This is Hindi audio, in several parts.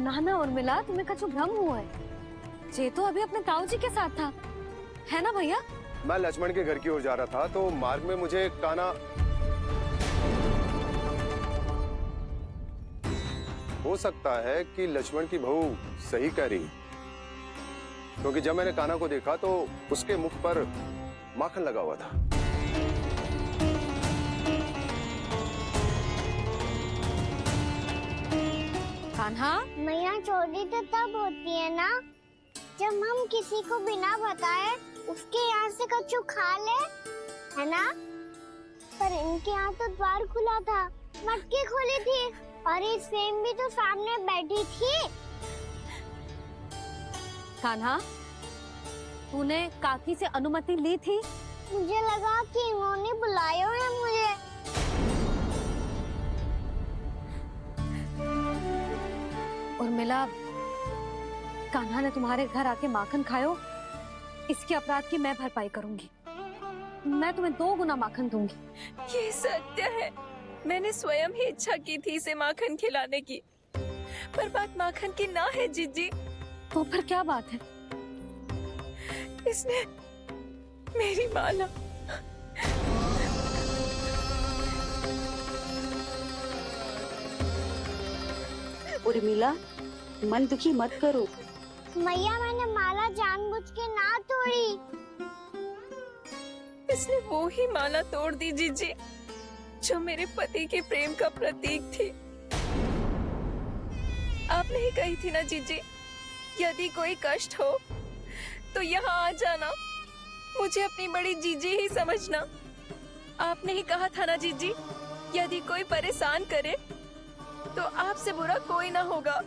नाना और मिला तुम्हें कछु भ्रम हुआ है। जे तो अभी अपने ताऊ जी के साथ था, है ना भैया? मैं लक्ष्मण के घर की ओर जा रहा था तो मार्ग में मुझे कान्हा। हो सकता है कि लक्ष्मण की बहू सही कह रही, क्योंकि जब मैंने कान्हा को देखा तो उसके मुख पर माखन लगा हुआ था। कान्हा, मैया चोरी तो तब होती है ना जब हम किसी को बिना बताए उसके यहाँ से कछु खा ले, है ना? पर इनके यहाँ तो द्वार खुला था, मटकी खुली थी और ये सेम भी तो सामने बैठी थी। कान्हा, तूने काकी से अनुमति ली थी? मुझे लगा कि इन्होंने बुलाया है मुझे। और मिला, कान्हा ने तुम्हारे घर आके माखन खायो, इसके अपराध की मैं भरपाई करूंगी। मैं तुम्हें 2 गुना माखन दूंगी। ये सत्य है, मैंने स्वयं ही इच्छा की थी इसे माखन खिलाने की, पर बात माखन की ना है जीजी। तो फिर क्या बात है? इसने मेरी माला। उर्मिला, मन दुखी मत करो। मैया मैंने माला जानबूझ के ना तोड़ी। इसने वो ही माला तोड़ दी जीजी जो मेरे पति के प्रेम का प्रतीक थी। आपने ही कही थी ना जीजी, यदि कोई कष्ट हो तो यहाँ आ जाना, मुझे अपनी बड़ी जीजी ही समझना। आपने ही कहा था ना जीजी, यदि कोई परेशान करे तो आपसे बुरा कोई ना होगा।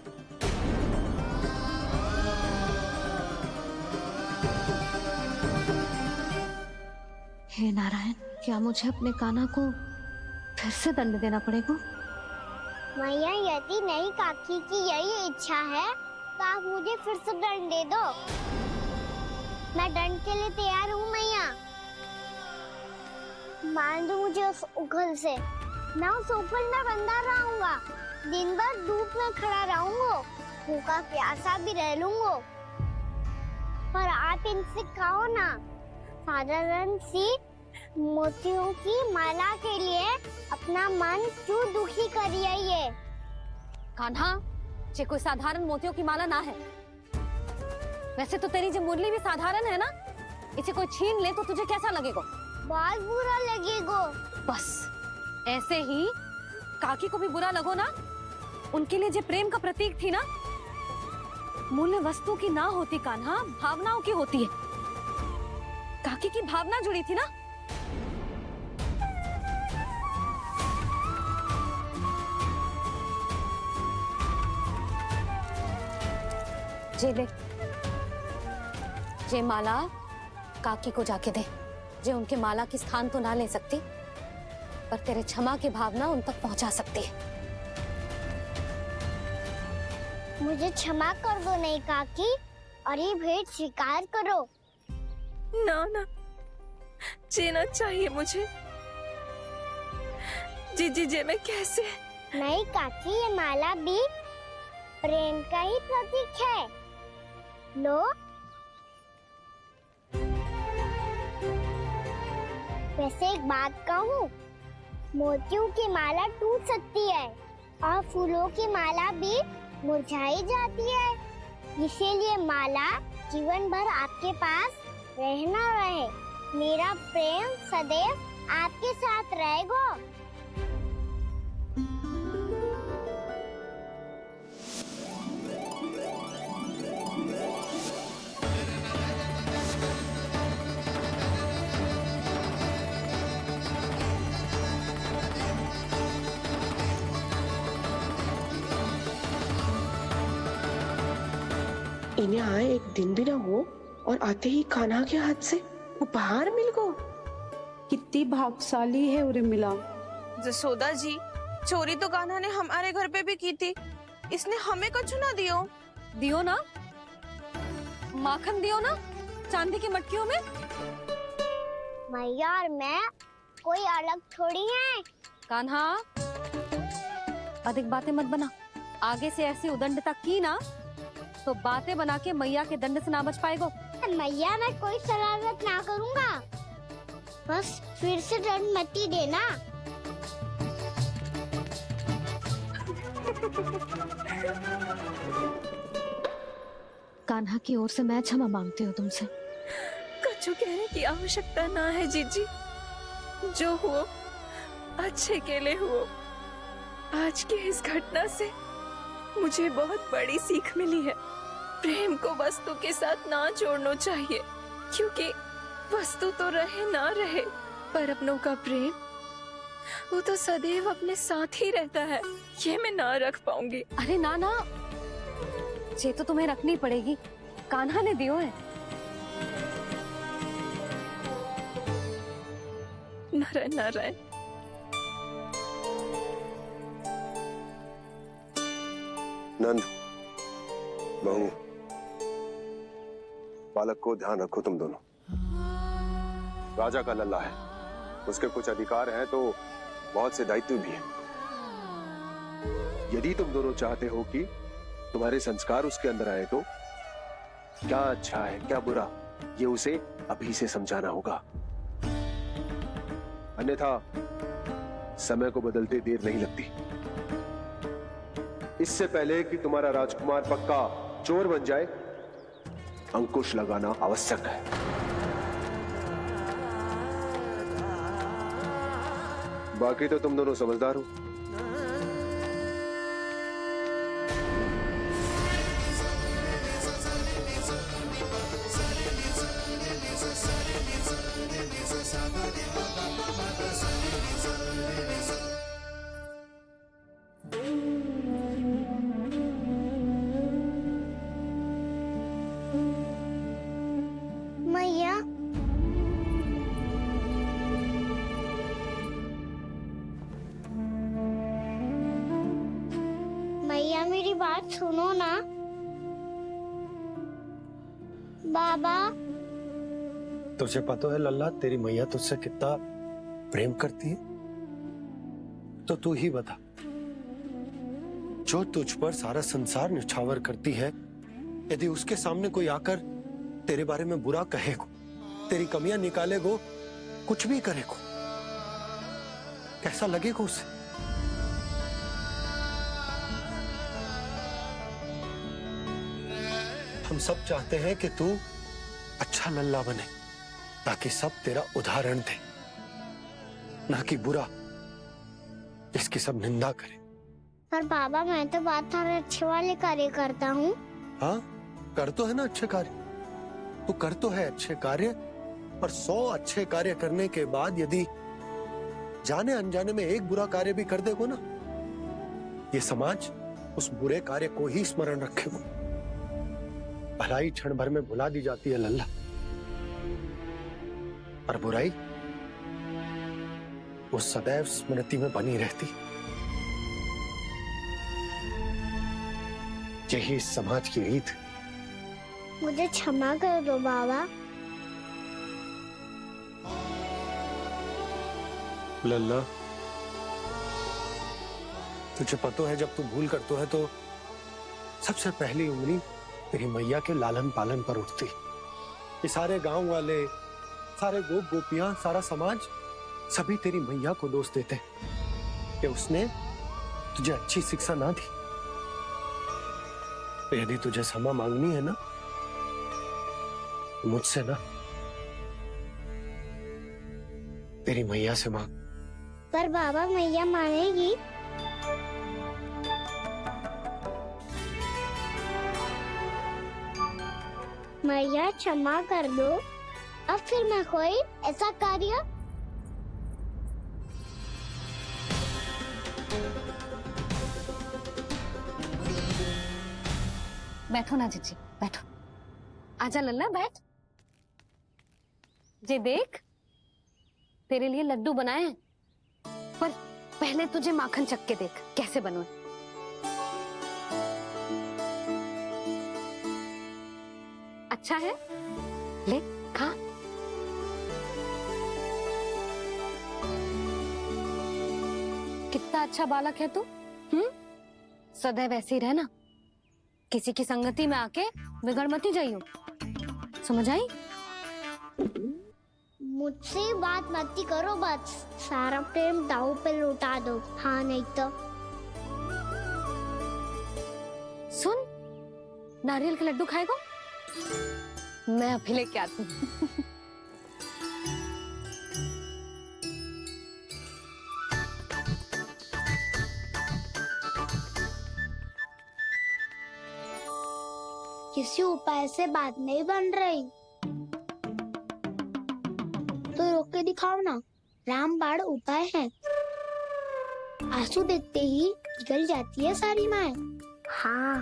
हे नारायण, क्या मुझे अपने कान्हा को फिर से दंड देना पड़ेगा? मैया यदि नहीं काकी की यही इच्छा है तो आप मुझे फिर से दंड दे दो। मैं दंड के लिए तैयार हूँ मैया। मान दो मुझे उस उखल से, मैं उस उखल में बंधा रहूंगा, दिन भर धूप में खड़ा रहूंगा, भूखा प्यासा भी रह लूंगा। पर आप इनसे कहो ना, साधारण सी मोतियों की माला के लिए अपना मन क्यों दुखी करिए ये? कान्हा, ये कोई साधारण मोतियों की माला ना है। वैसे तो तेरी जो मुरली भी साधारण है ना, इसे कोई छीन ले तो तुझे कैसा लगेगा? बहुत बुरा लगेगा। बस ऐसे ही काकी को भी बुरा लगो ना। उनके लिए जो प्रेम का प्रतीक थी ना, मूल्य वस्तु की ना होती कान्हा, भावनाओं की होती है। काकी की भावना जुड़ी थी ना। जे ले, जे माला काकी को जाके दे। जे उनके माला की स्थान तो ना ले सकती, पर तेरे क्षमा की भावना उन तक पहुंचा सकती है। मुझे क्षमा कर दो नहीं काकी, और ये भेंट स्वीकार करो। ना ना, जीना चाहिए मुझे। जीजी जे मैं कैसे? नहीं काकी, ये माला भी प्रेम का ही प्रतीक है। लो। वैसे एक बात कहूँ, मोतियों की माला टूट सकती है और फूलों की माला भी मुरझाई जाती है। इसीलिए माला जीवन भर आपके पास रहना रहे। मेरा प्रेम सदैव आपके साथ रहेगा। इन्हें आए एक दिन भी ना हो और आते ही कान्हा के हाथ से उपहार मिल गो। कितनी भाग्यशाली है उर्मिला। जसोदा जी, चोरी तो कान्हा ने हमारे घर पे भी की थी, इसने हमें कछु ना दियो। दियो ना, माखन दियो ना, चांदी की मटकियों में। मैया और मैं कोई अलग थोड़ी है। कान्हा, अधिक बातें मत बना, आगे से ऐसी उदंडता की ना तो बातें बना के मैया के दंड से ना बच पाएगो। मैया मैं कोई शरारत ना करूंगा, बस फिर से दंड मत ही देना। कान्हा की ओर से मैं क्षमा मांगती हूँ तुमसे। कुछ कहने की आवश्यकता ना है जीजी, जो हुआ अच्छे के लिए हुआ। आज की इस घटना से मुझे बहुत बड़ी सीख मिली है। प्रेम को वस्तु के साथ ना जोड़ना चाहिए, क्योंकि वस्तु तो रहे ना रहे, पर अपनों का प्रेम वो तो सदैव अपने साथ ही रहता है। ये मैं ना रख पाऊंगी। अरे ना ना, ये तो तुम्हें रखनी पड़ेगी, कान्हा ने दियो है। नारायण नारायण। नंद, बहू, बालक को ध्यान रखो तुम दोनों। राजा का लल्ला है, उसके कुछ अधिकार हैं तो बहुत से दायित्व भी हैं। यदि तुम दोनों चाहते हो कि तुम्हारे संस्कार उसके अंदर आए तो क्या अच्छा है क्या बुरा, ये उसे अभी से समझाना होगा। अन्यथा समय को बदलते देर नहीं लगती। इससे पहले कि तुम्हारा राजकुमार पक्का चोर बन जाए, अंकुश लगाना आवश्यक है। बाकी तो तुम दोनों समझदार हो। मैया मैया मेरी बात सुनो ना। बाबा तुझे पता है लल्ला, तेरी मैया तुझसे कितना प्रेम करती है? तो तू ही बता, जो तुझ पर सारा संसार निछावर करती है, यदि उसके सामने कोई आकर तेरे बारे में बुरा कहेगो, तेरी कमियां निकालेगो, कुछ भी करेगो, कैसा लगेगा उसे? हम सब चाहते हैं कि तू अच्छा लल्ला बने, ताकि सब तेरा उदाहरण दे, ना कि बुरा जिसकी सब निंदा करे। पर बाबा मैं तो बात हर अच्छे वाले कार्य करता हूँ। हाँ, कर तो है ना अच्छे कार्य, तू कर तो है अच्छे कार्य, पर 100 अच्छे कार्य करने के बाद यदि जाने अनजाने में एक बुरा कार्य भी कर देगो ना, ये समाज उस बुरे कार्य को ही स्मरण रखेगो। भलाई क्षण भर में भुला दी जाती है लल्ला, पर बुराई वो सदैव स्मृति में बनी रहती। यही इस समाज की रीत। मुझे क्षमा कर दो बाबा। लल्ला, तुझे पता है जब तू भूल करतो है तो सबसे पहली उंगली तेरी मैया के लालन पालन पर उठती। ये सारे गांव वाले, सारे गोप गोपियां, सारा समाज सभी तेरी मैया को दोष देते कि उसने तुझे अच्छी शिक्षा ना दी। तो यदि तुझे क्षमा मांगनी है ना, मुझसे ना, तेरी मैया से मांग। पर बाबा मैया मानेगी? मैया क्षमा कर दो, अब फिर मैं कोई ऐसा कार्य बैठो ना जीजी, बैठो। आजा लल्ला, बैठ। जे देख, तेरे लिए लड्डू बनाए हैं, पर पहले तुझे माखन चख के देख कैसे बनो। अच्छा है, ले खा। कितना अच्छा बालक है तू, सदैव ऐसे ही रहना, किसी की संगति में आके बिगड़ मत ही जाइयो, समझ आई? मुझसे बात मत ही करो, बस सारा प्रेम दाव पे लौटा दो। हाँ नहीं तो सुन, नारियल के लड्डू खाएगा? मैं अभी लेके आती हूँ। किसी उपाय से बात नहीं बन रही तो रोक के दिखाओ ना। रामबाण उपाय है, आंसू देखते ही निकल जाती है सारी माए। हाँ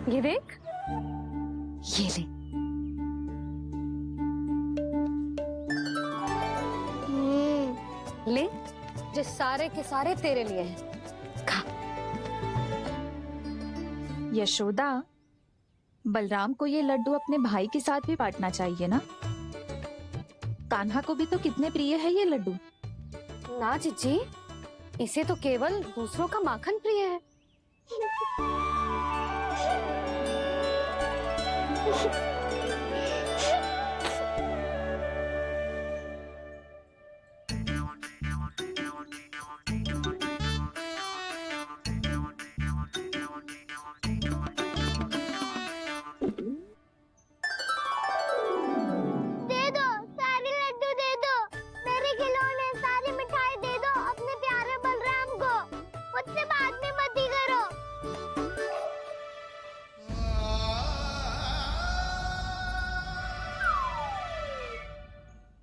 ये देख, ये ले। ले, जो सारे के सारे तेरे लिए हैं, खा। यशोदा, बलराम को ये लड्डू अपने भाई के साथ भी बांटना चाहिए ना। कान्हा को भी तो कितने प्रिय है ये लड्डू। ना जीजी, इसे तो केवल दूसरों का माखन प्रिय है। दे दो, सारे लड्डू दे दो, मेरे खिलौने सारी मिठाई दे दो अपने प्यारे बलराम को। मुझसे बात में मत ही करो।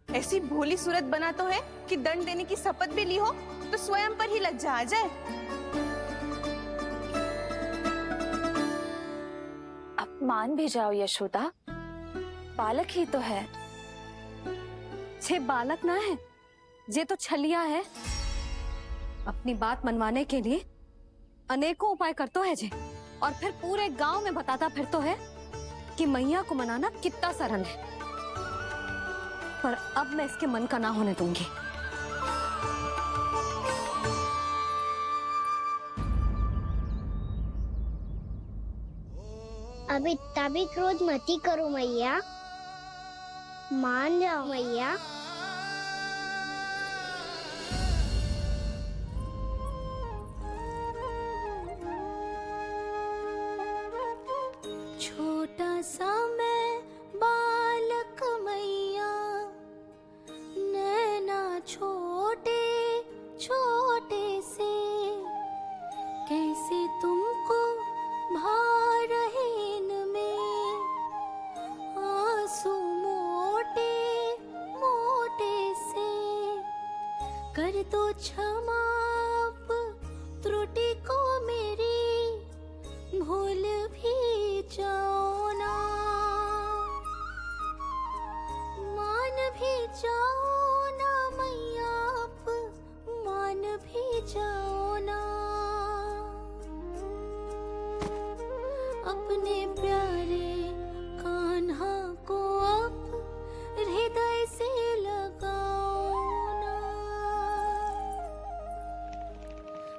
ऐसी भोली सूरत बना तो है कि दंड देने की शपथ भी ली हो तो स्वयं पर ही लज्जा आ जाए। अब मान भी जाओ यशोदा, बालक ही तो है। छे बालक ना है, ये तो छलिया है। अपनी बात मनवाने के लिए अनेकों उपाय करतो है जे, और फिर पूरे गांव में बताता फिरतो है कि मैया को मनाना कितना सरल है। पर अब मैं इसके मन का ना होने दूंगी। अब इतना भी क्रोध मत ही करो मैया, मान जाओ मैया। छोटा सा मैं बालक मैया, नैना छोटे छोटे से, कैसे तुमको भा रहे इनमें आंसू मोटे मोटे से। कर दो क्षमा त्रुटि को मेरी, भूल भी जाओ ना, मान भी जाओ ना मैया, आप मान भी जाओ ना। अपने प्यारे कान्हा को अब हृदय से लगाओ ना।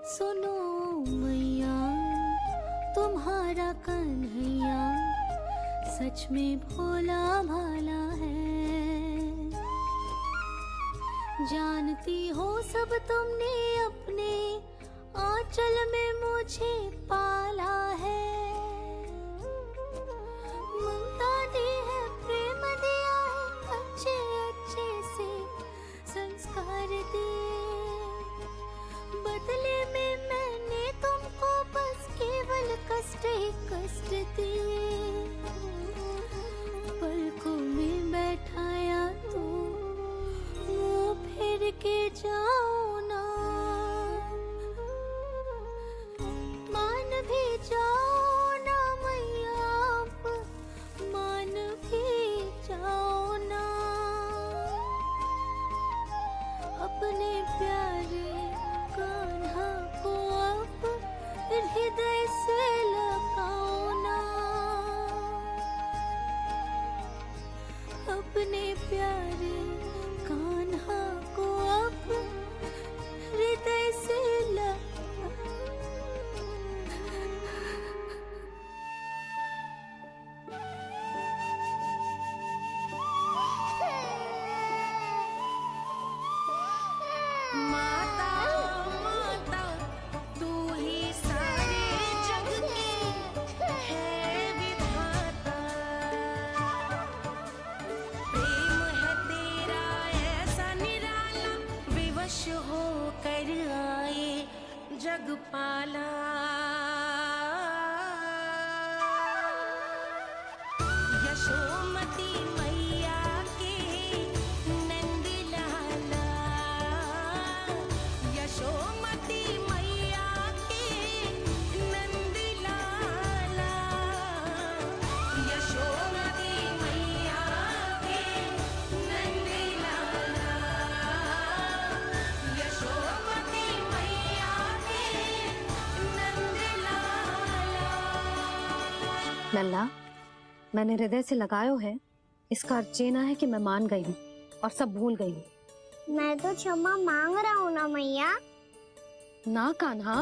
सुनो मैया, तुम्हारा कन्हैया सच में भोला भाला है। जानती हो सब तुमने अपने आंचल में मुझे पाला है। ममता दी है, प्रेम दिया है, अच्छे अच्छे से संस्कार दिए। बदले में मैंने तुमको बस केवल कष्ट ही कष्ट दिए। पलकों में बैठाया तो मुंह फेर के जाओ ना, मान भी जाओ जगपाला यशोमती मैया के नंद लाला यशोमती मैया के नंद लाला यशोमती मैया के नंद लाला यशोमती मैया के नंद लाला। लल्ला, मैंने हृदय से लगायो है, इसका अर्थ ये ना है कि मैं मान गई हूँ और सब भूल गई हूँ। मैं तो क्षमा मांग रहा हूँ ना मैया। ना कान्हा,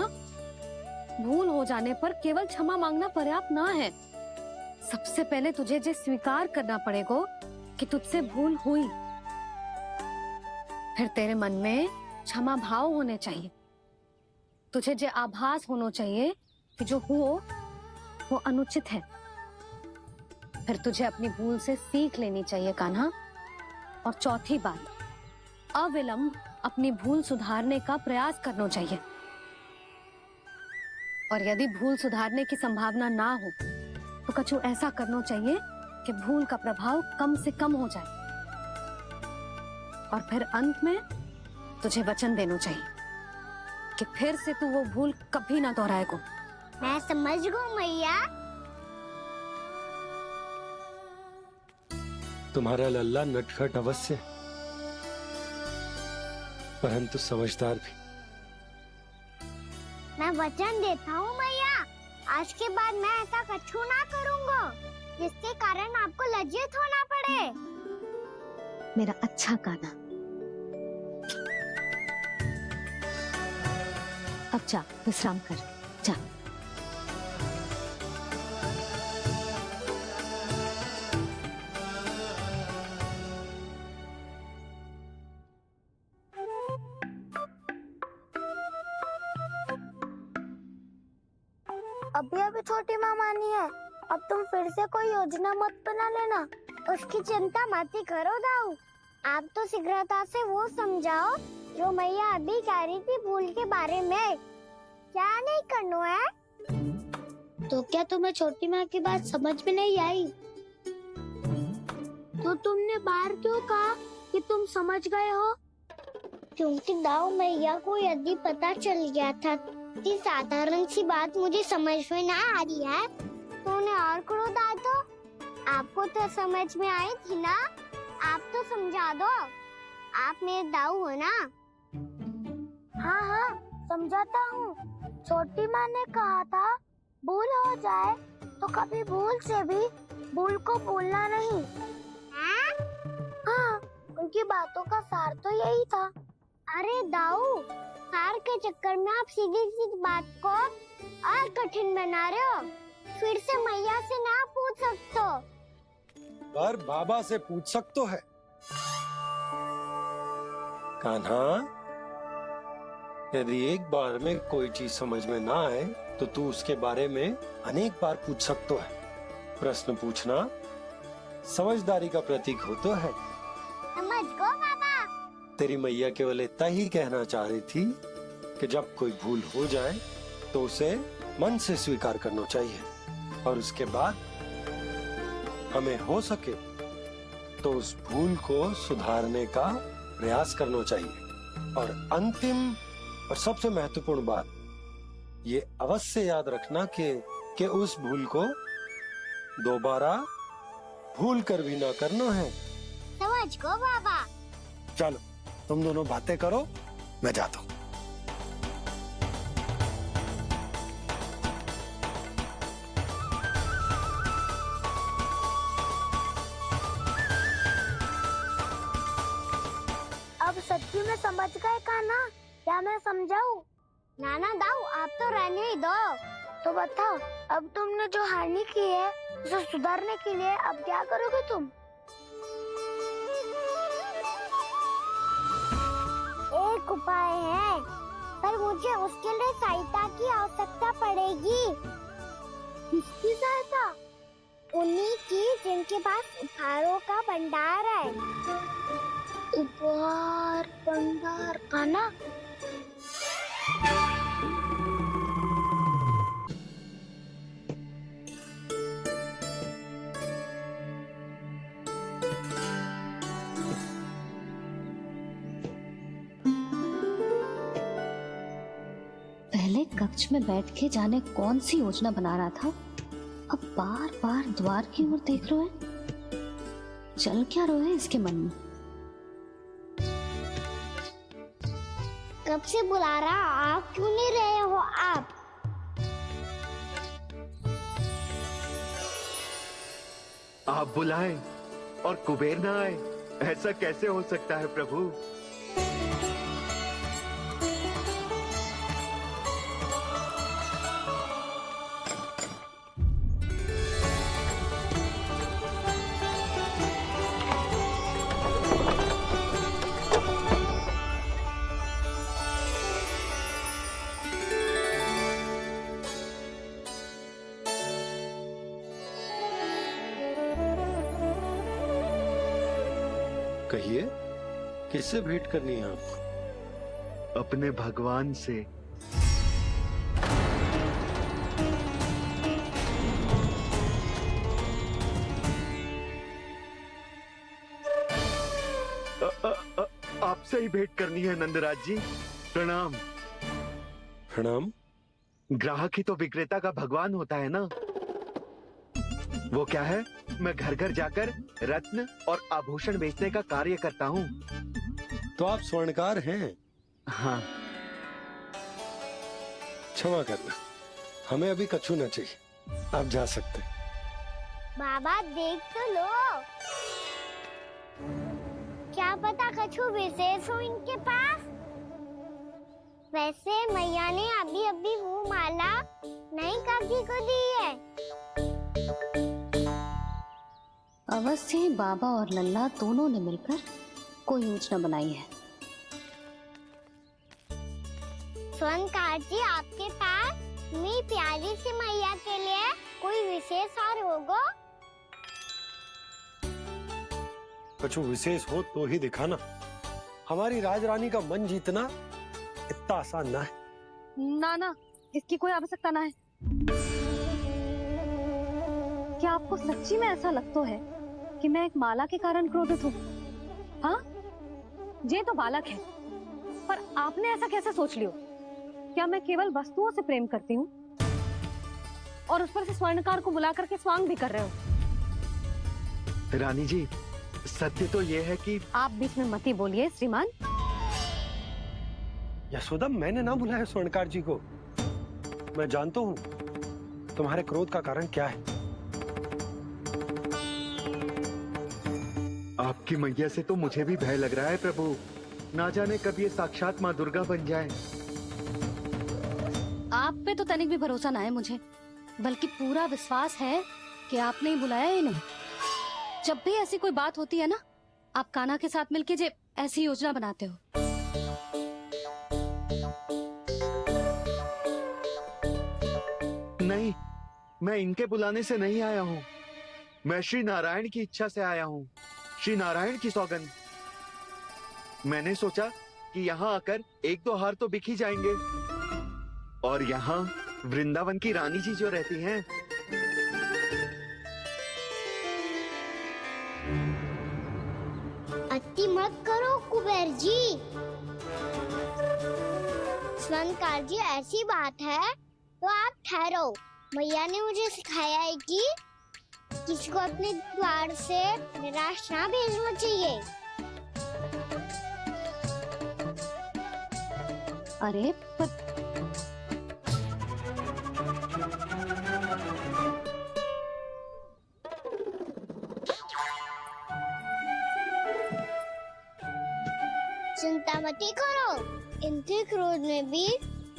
भूल हो जाने पर केवल क्षमा मांगना पर्याप्त ना है। सबसे पहले तुझे ये स्वीकार करना पड़ेगा कि तुझसे भूल हुई। फिर तेरे मन में क्षमा भाव होने चाहिए। तुझे ये आभास होना चाहिए कि जो हुआ वो अनुचित है। फिर तुझे अपनी भूल से सीख लेनी चाहिए कान्हा। और चौथी बात, अविलंब अपनी भूल सुधारने का प्रयास करना चाहिए। और यदि भूल सुधारने की संभावना ना हो तो कछु ऐसा करना चाहिए कि भूल का प्रभाव कम से कम हो जाए। और फिर अंत में तुझे वचन देना चाहिए कि फिर से तू वो भूल कभी ना दोहराएगा। मैं समझ गई मैया। तुम्हारा लल्ला नटखट अवश्य परंतु समझदार भी। मैं वचन देता हूँ मैया, आज के बाद मैं ऐसा कछु ना करूँगा जिसके कारण आपको लज्जित होना पड़े। मेरा अच्छा कान्हा, अब जा विश्राम कर, जा। अभी अभी छोटी माँ मानी है, अब तुम फिर से कोई योजना मत बना लेना। उसकी चिंता मत ही करो दाऊ। आप तो शीघ्रता से वो समझाओ जो मैया अभी कह रही थी भूल के बारे में। क्या नहीं करना है? तो क्या तुम्हें छोटी माँ की बात समझ में नहीं आई? तो तुमने बाहर क्यों कहा कि तुम समझ गए हो? क्योंकि दाऊ मैया को यदि पता चल गया था कि साधारण सी बात मुझे समझ में ना आ रही है तो उन्हें और क्रोध आया तो आपको तो समझ में आई थी ना। आप तो समझा दो, आप मेरे दाऊ हो ना। हाँ हाँ समझाता हूँ। छोटी माँ ने कहा था भूल हो जाए तो कभी भूल से भी भूल को भूलना नहीं। हाँ उनकी बातों का सार तो यही था। अरे दाऊ, सार के चक्कर में आप सीधी सीधी बात को और कठिन बना रहे हो। फिर से मैया से ना पूछ सकते हो, पर बाबा से पूछ सकते है। कान्हा, यदि एक बार में कोई चीज समझ में ना आए तो तू उसके बारे में अनेक बार पूछ सकते है। प्रश्न पूछना समझदारी का प्रतीक होता है। समझ गो बाबा। तेरी मैया केवल इतना ही कहना चाह रही थी कि जब कोई भूल हो जाए तो उसे मन से स्वीकार करना चाहिए और उसके बाद हमें हो सके तो उस भूल को सुधारने का प्रयास करना चाहिए। और अंतिम और सबसे महत्वपूर्ण बात ये अवश्य याद रखना कि उस भूल को दोबारा भूल कर भी ना करना है। समझ गो बाबा। चलो तुम दोनों बातें करो, मैं जाता हूँ। अब सच्ची में समझ गए कान्हा? क्या मैं समझाऊं? नाना दाऊ आप तो रहने ही दो। तो बताओ, अब तुमने जो हानि की है उसे सुधारने के लिए अब क्या करोगे तुम? एक उपाय है, पर मुझे उसके लिए सहायता की आवश्यकता पड़ेगी। किसकी सहायता? उन्हीं की जिनके पास उपहारों का भंडार है। उपहार भंडार का ना? कक्ष में बैठ के जाने कौन सी योजना बना रहा था, अब बार बार द्वार की ओर देख रहे हैं। चल क्या रहे हैं इसके मन में? कब से बुला रहा, आप क्यों नहीं रहे हो आप? आप बुलाएं और कुबेर ना आए, ऐसा कैसे हो सकता है प्रभु? कहिए, किससे भेंट करनी है आपको? अपने भगवान से। आपसे ही भेंट करनी है नंदराज जी। प्रणाम। प्रणाम। ग्राहक ही तो विक्रेता का भगवान होता है ना। वो क्या है, मैं घर घर जाकर रत्न और आभूषण बेचने का कार्य करता हूँ। तो आप स्वर्णकार हैं? हाँ। क्षमा करना, हमें अभी कछु न चाहिए, आप जा सकते हैं। बाबा देख तो लो, क्या पता कछु विशेष हो इनके पास। वैसे मैया ने अभी अभी वो माला नई काकी को दी है। अवश्य ही बाबा और लल्ला दोनों ने मिलकर कोई योजना बनाई है। स्वर्णकार जी, आपके पास मेरी प्यारी सी मैया के लिए कोई विशेष हार होगा? कछु विशेष हो तो ही दिखाना। हमारी राजरानी का मन जीतना इतना आसान ना है। ना ना, इसकी कोई आवश्यकता ना है। क्या आपको सच्ची में ऐसा लगता है कि मैं एक माला के कारण क्रोधित हूँ? हाँ, ये तो बालक है, पर आपने ऐसा कैसे सोच लियो? क्या मैं केवल वस्तुओं से प्रेम करती हूँ और उस पर से स्वर्णकार को बुला करके स्वांग भी कर रहे हो? रानी जी, सत्य तो ये है कि आप बीच में मत ही बोलिए श्रीमान। यशोदा, मैंने ना बुलाया स्वर्णकार जी को। मैं जानता हूँ तुम्हारे क्रोध का कारण क्या है। आपकी मैया से तो मुझे भी भय लग रहा है प्रभु। ना जाने कब ये साक्षात माँ दुर्गा बन जाए। आप पे तो तनिक भी भरोसा ना है मुझे, बल्कि पूरा विश्वास है कि आपने ही बुलाया ही नहीं। जब भी ऐसी कोई बात होती है ना, आप कान्हा के साथ मिलके जे ऐसी योजना बनाते हो। नहीं, मैं इनके बुलाने से नहीं आया हूँ। मैं श्री नारायण की इच्छा से आया हूँ, श्री नारायण की सौगंध। मैंने सोचा कि यहाँ आकर एक दो हार तो बिक ही जाएंगे। और यहाँ वृंदावन की रानी जी जो रहती हैं, अति मत करो कुबेर जी। स्वर्णकार जी, ऐसी बात है तो आप ठहरो। मैया ने मुझे सिखाया है कि किसी को अपने द्वार से निराश ना भेजना चाहिए। अरे पर चिंता मत करो, इनके क्रोध में भी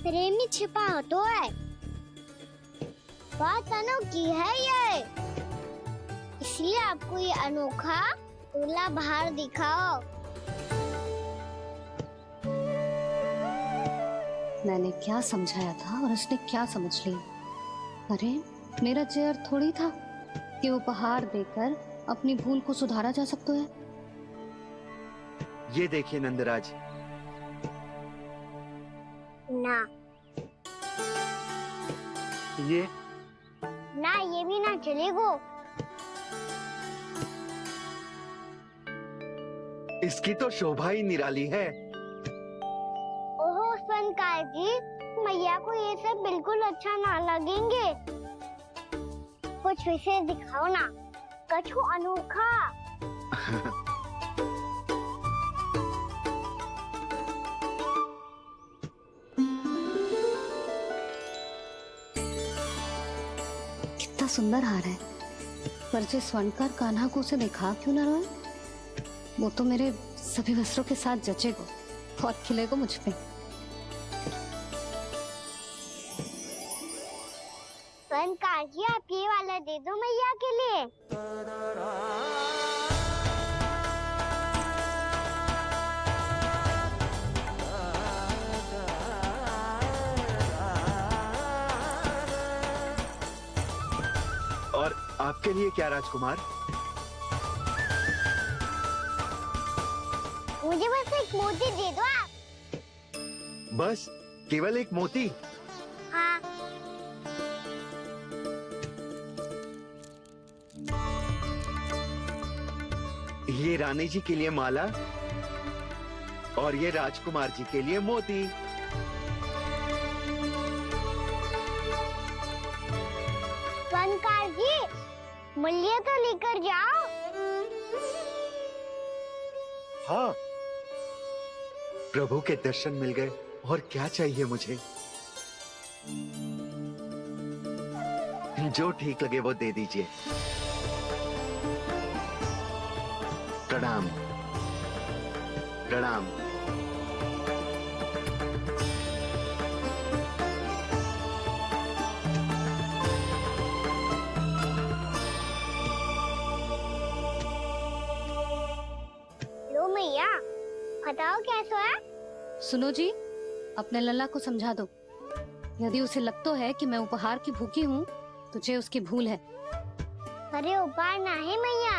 प्रेम ही छिपा होता है। बात अनोखी है ये, इसलिए आपको ये अनोखा दूल्हा बाहर दिखाओ। मैंने क्या समझाया था और उसने क्या समझ लिया? अरे मेरा चेयर थोड़ी था कि उपहार देकर अपनी भूल को सुधारा जा सकता है। ये देखिए नंदराज। ना ये ना, ये भी ना चलेगा। इसकी तो शोभा ही निराली है। ओहो स्वर्णकार जी, मैया को ये सब बिल्कुल अच्छा ना लगेंगे। कुछ विशेष दिखाओ ना, कछु अनोखा। कितना सुंदर हार है, पर जो स्वर्णकार कान्हा को उसे दिखा क्यों ना रोए? वो तो मेरे सभी वस्त्रों के साथ जचेगा, बहुत खिलेगा मुझ पे। स्वर्णकार जी, आप ये वाला दे दो मैया के लिए। और आपके लिए क्या राजकुमार? मुझे बस एक मोती दे दो आप। बस केवल एक मोती? हाँ। ये रानी जी के लिए माला और ये राजकुमार जी के लिए मोती। स्वर्णकार जी, मूल्य तो लेकर जाओ। हाँ, प्रभु के दर्शन मिल गए, और क्या चाहिए मुझे? जो ठीक लगे वो दे दीजिए। प्रणाम प्रणाम। लो मैया, बताओ कैसा है? सुनो जी, अपने लल्ला को समझा दो। यदि उसे लगता है कि मैं उपहार की भूखी हूँ, तुझे उसकी भूल है। अरे उपहार ना है मैया,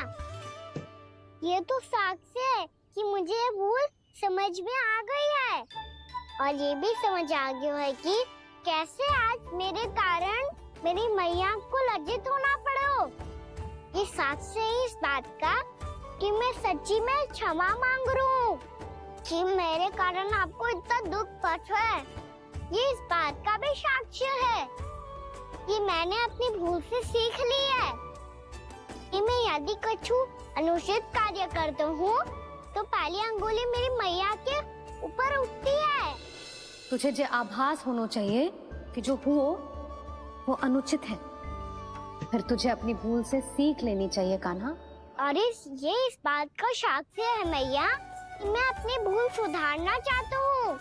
ये तो साक्ष्य है कि मुझे ये भूल समझ में आ गई है, और ये भी समझ आ गया है कि कैसे आज मेरे कारण मेरी मैया को लज्जित होना पड़ो। ये साक्ष्य है इस बात का कि मैं सच्ची में क्षमा मांग रहा हूँ कि मेरे कारण आपको इतना दुख पहुंचा है। ये इस बात का भी साक्ष्य है कि मैंने अपनी भूल से सीख ली है कि मैं यदि कछु अनुचित कार्य करता हूँ तो पहली अंगुली मेरी मैया के ऊपर उठती है। तुझे जो आभास होना चाहिए कि जो हुआ वो अनुचित है, फिर तुझे अपनी भूल से सीख लेनी चाहिए कान्हा। और ये इस बात का साक्ष्य है मैया कि मैं अपनी भूल सुधारना चाहता हूँ।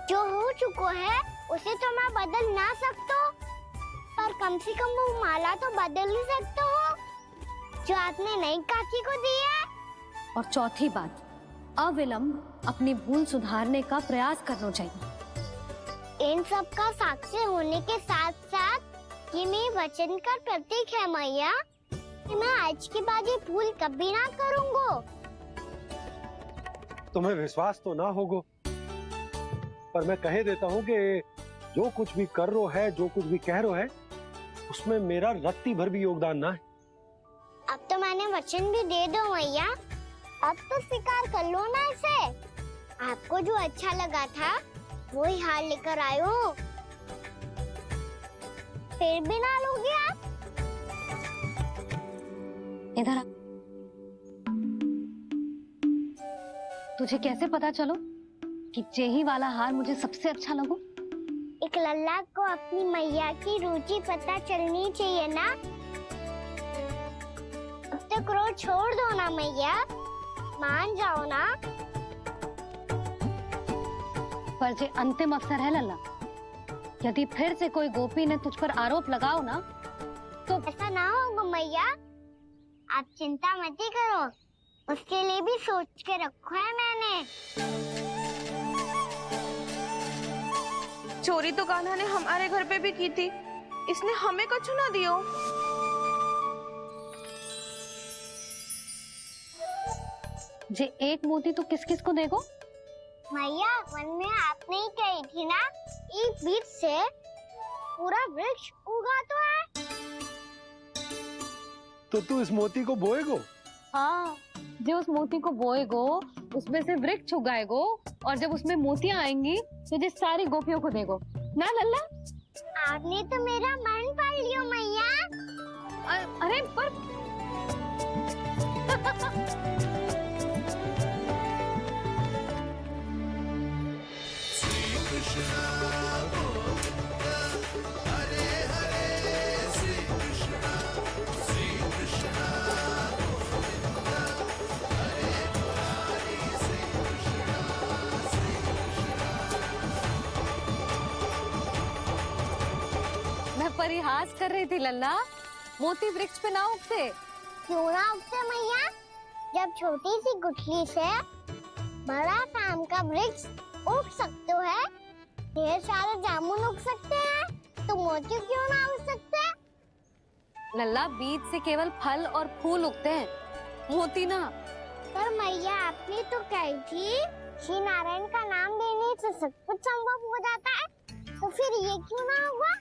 जो हो चुका है उसे तो मैं बदल ना सकता, पर कम से कम वो माला तो बदल ही सकता हूँ जो आपने नई काकी को दी है। और चौथी बात, अविलंब अपनी भूल सुधारने का प्रयास करना चाहिए। इन सब का साक्षी होने के साथ साथ ये मेरे वचन का प्रतीक है मैया कि मैं आज के बाद ये भूल कभी ना करूँगा। तुम्हें विश्वास तो ना होगो, पर मैं कह देता हूँ कि जो कुछ भी कर रो है, जो कुछ भी कह रो है, उसमें मेरा रत्ती भर भी योगदान ना है। अब तो मैंने वचन भी दे दो मैया, अब तो स्वीकार कर लो ना इसे। आपको जो अच्छा लगा था वो ही हार लेकर आयो, फिर भी ना लोगे आप? इधर आ। तुझे कैसे पता चलो कि जेही वाला हार मुझे सबसे अच्छा लगो? एक लल्ला को अपनी मैया की रुचि पता चलनी चाहिए ना। अब तक क्रोध छोड़ दो ना मैया, मान जाओ ना। पर जे अंतिम अवसर है लल्ला, यदि फिर से कोई गोपी ने तुझ पर आरोप लगाओ ना तो ऐसा ना होगा मैया, आप चिंता मत ही करो, उसके लिए भी सोच के रखा है मैंने। चोरी तो कान्हा ने हमारे घर पे भी की थी, इसने हमें कछु ना दियो। जे एक मोती तो किस किस को देगो? मैया, मन में आपने ही कही थी ना, एक बीज से पूरा वृक्ष उगा तो है। तो तू इस मोती को बोएगो? हाँ, जो उस मोती को बोएगो उसमें से वृक्ष उगाएगो और जब उसमें मोतियां आएंगी तो जो सारी गोपियों को देगो ना लल्ला। आपने तो मेरा मन पढ़ लियो मैया। अरे पर मैं परिहास कर रही थी लल्ला, मोती वृक्ष पे ना उगते। क्यों ना उगते मैया? जब छोटी सी गुठली से बड़ा काम का वृक्ष उग सकते है, ढेर सारे जामुन उग सकते हैं, तो मोती क्यों ना उग सकते? लल्ला बीज से केवल फल और फूल उगते हैं, मोती ना। पर मैया आपने तो कही थी श्री नारायण का नाम लेने से सब कुछ संभव हो जाता है, तो फिर ये क्यों ना हुआ?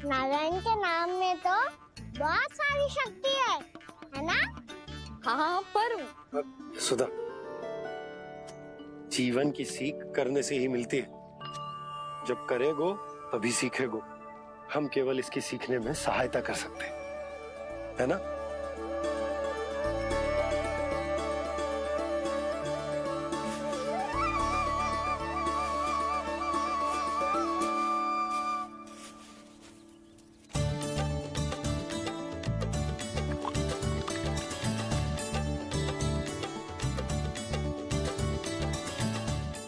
नारायण के नाम में तो बहुत सारी शक्ति है ना? हाँ पर सुधा, जीवन की सीख करने से ही मिलती है। जब करेगो तभी सीखेगो। हम केवल इसकी सीखने में सहायता कर सकते हैं, है ना?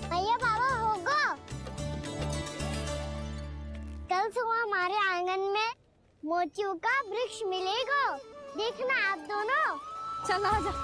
भैया बाबा होगा, कल सुबह हमारे आंगन में मोतियों का वृक्ष मिलेगा, देखना आप दोनों। चल आजा।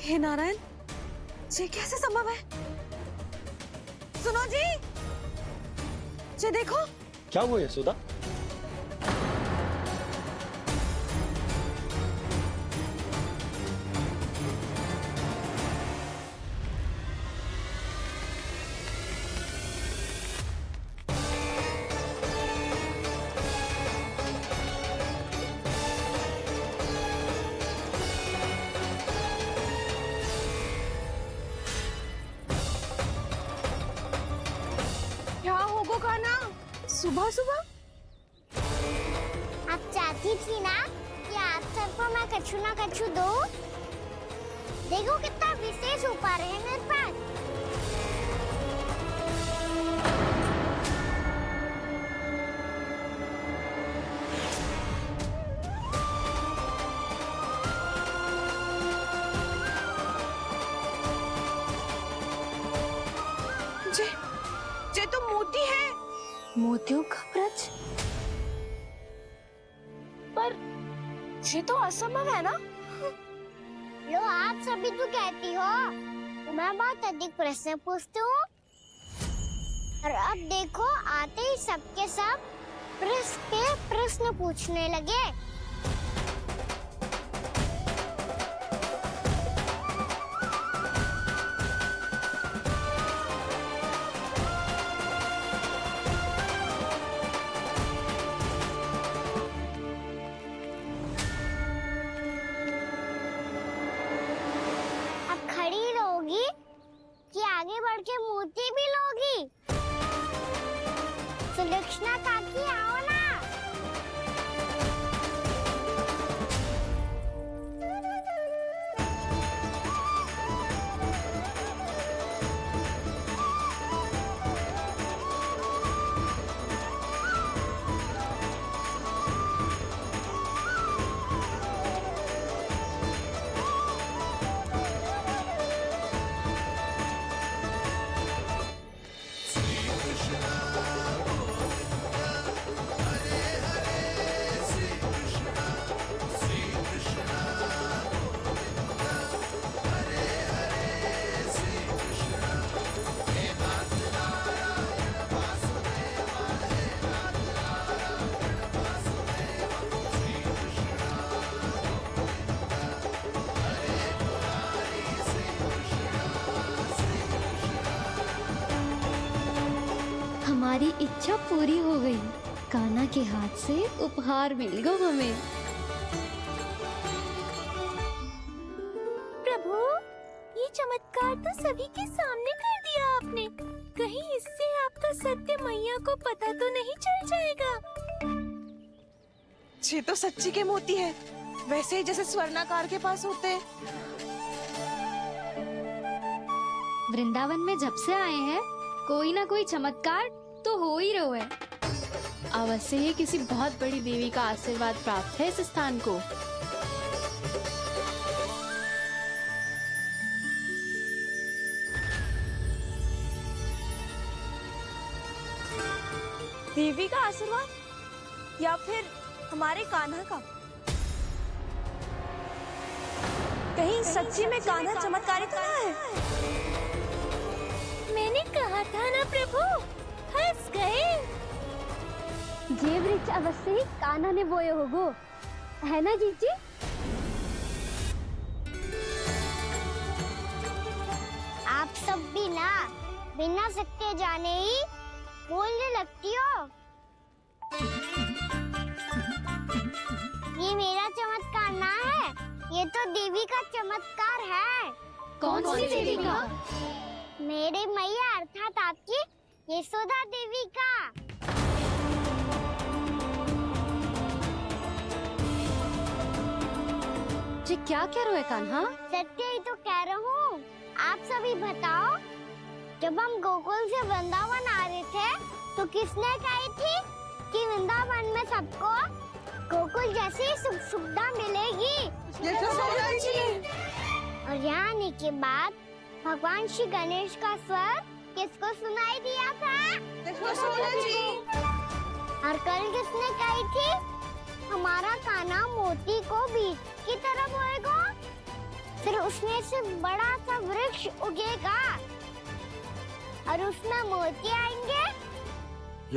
हे नारायण, ये कैसे संभव है? सुनो जी, ये देखो। क्या हुआ यशोदा? क्या होगा कान्हा? सुबह सुबह आप चाहती थी ना कि आप सबको मैं कछु ना कछु दूं? देखो कितना विशेष उपहार है मेरे पास। ये तो मोती है। मोतियों का ब्रज? पर ये तो असंभव है ना? लो आप सभी तो कहती हो, तो मैं बहुत अधिक प्रश्न पूछती हूँ, और अब देखो आते ही सबके सब प्रश्न पूछने लगे। अब खड़ी रहोगी कि आगे बढ़ के मोती भी लोगी? सुलक्षणा काकी आओ ना। हमारी इच्छा पूरी हो गई। कान्हा के हाथ से उपहार मिल गया हमें। प्रभु, ये चमत्कार तो सभी के सामने कर दिया आपने। कहीं इससे आपका सत्य मैया को पता तो नहीं चल जाएगा? ये तो सच्ची के मोती है, वैसे ही जैसे स्वर्णाकार के पास होते हैं। वृंदावन में जब से आए हैं कोई ना कोई चमत्कार तो हो ही रहा है। अवश्य ही किसी बहुत बड़ी देवी का आशीर्वाद प्राप्त है इस स्थान को। देवी का आशीर्वाद या फिर हमारे कान्हा का? कहीं सच्ची में कान्हा चमत्कारी तो ना है? मैंने कहा था ना प्रभु, फंस गए। ये वृक्ष अवश्य ही कान्हा ने बोए होगो, है ना जीजी? आप सब भी ना बिना सत्य जाने ही बोलने लगती हो। ये मेरा चमत्कार ना है, ये तो देवी का चमत्कार है। कौन सी देवी का? मेरे मैया अर्थात आपकी यशोदा देवी का। जी क्या कह रहे हो कान्हा? सत्य ही तो कह रहा हूँ। आप सभी बताओ, जब हम गोकुल से वृंदावन आ रहे थे तो किसने कही थी कि वृंदावन में सबको गोकुल जैसी सुख सुविधा मिलेगी? यशोदा जी। और यहाँ आने के बाद भगवान श्री गणेश का स्वर किसको सुनाई दिया था? यशोदा जी। और कल किसने कही थी हमारा कान्हा मोती को बीज की तरह बोएगा, फिर उसमें से बड़ा सा वृक्ष उगेगा और उसमें मोती आएंगे?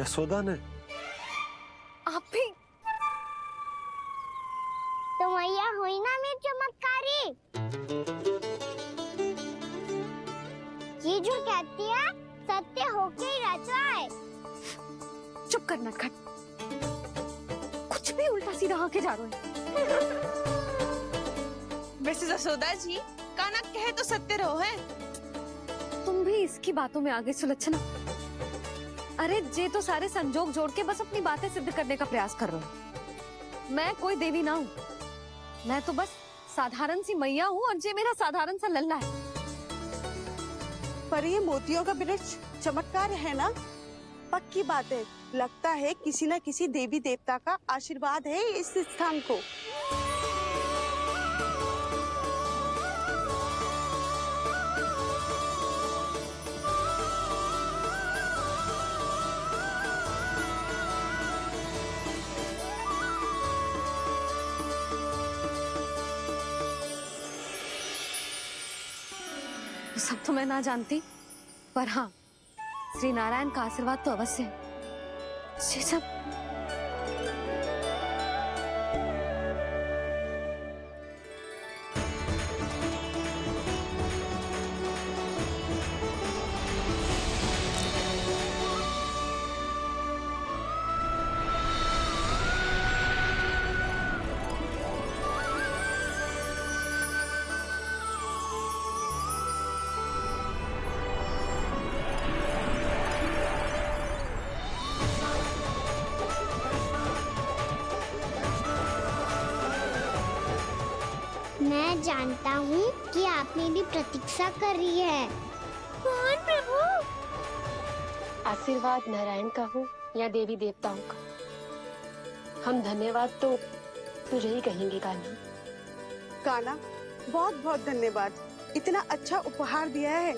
यशोदा ने? आप भी? तो मैया हुई ना मेरी चमत्कारी। ये जो कहती है सत्य होके ही रहता है। चुप करना खट। कुछ भी उल्टा सीधा आके जा रहे हो। वैसे यशोदा जी, कान्हा कहे तो सत्य रहो है। तुम भी इसकी बातों में आगे सुलझना। अरे जे तो सारे संजोग जोड़ के बस अपनी बातें सिद्ध करने का प्रयास कर रहे हो। मैं कोई देवी ना हूँ, मैं तो बस साधारण सी मैया हूँ और जे मेरा साधारण सा लल्ला है। पर ये मोतियों का वृक्ष चमत्कार है ना? पक्की बात है, लगता है किसी न किसी देवी देवता का आशीर्वाद है इस स्थान को। सब तो मैं ना जानती, पर हाँ, श्री नारायण का आशीर्वाद तो अवश्य है। ये सब मैं जानता हूँ कि आप मेरी प्रतीक्षा कर रही है। कौन प्रभु? आशीर्वाद नारायण का हो या देवी देवताओं का, हम धन्यवाद तो तुझे ही कहेंगे कान्हा। कान्हा, बहुत बहुत धन्यवाद, इतना अच्छा उपहार दिया है।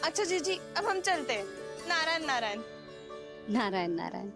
अच्छा जीजी, अब हम चलते हैं। नारायण नारायण। नारायण नारायण।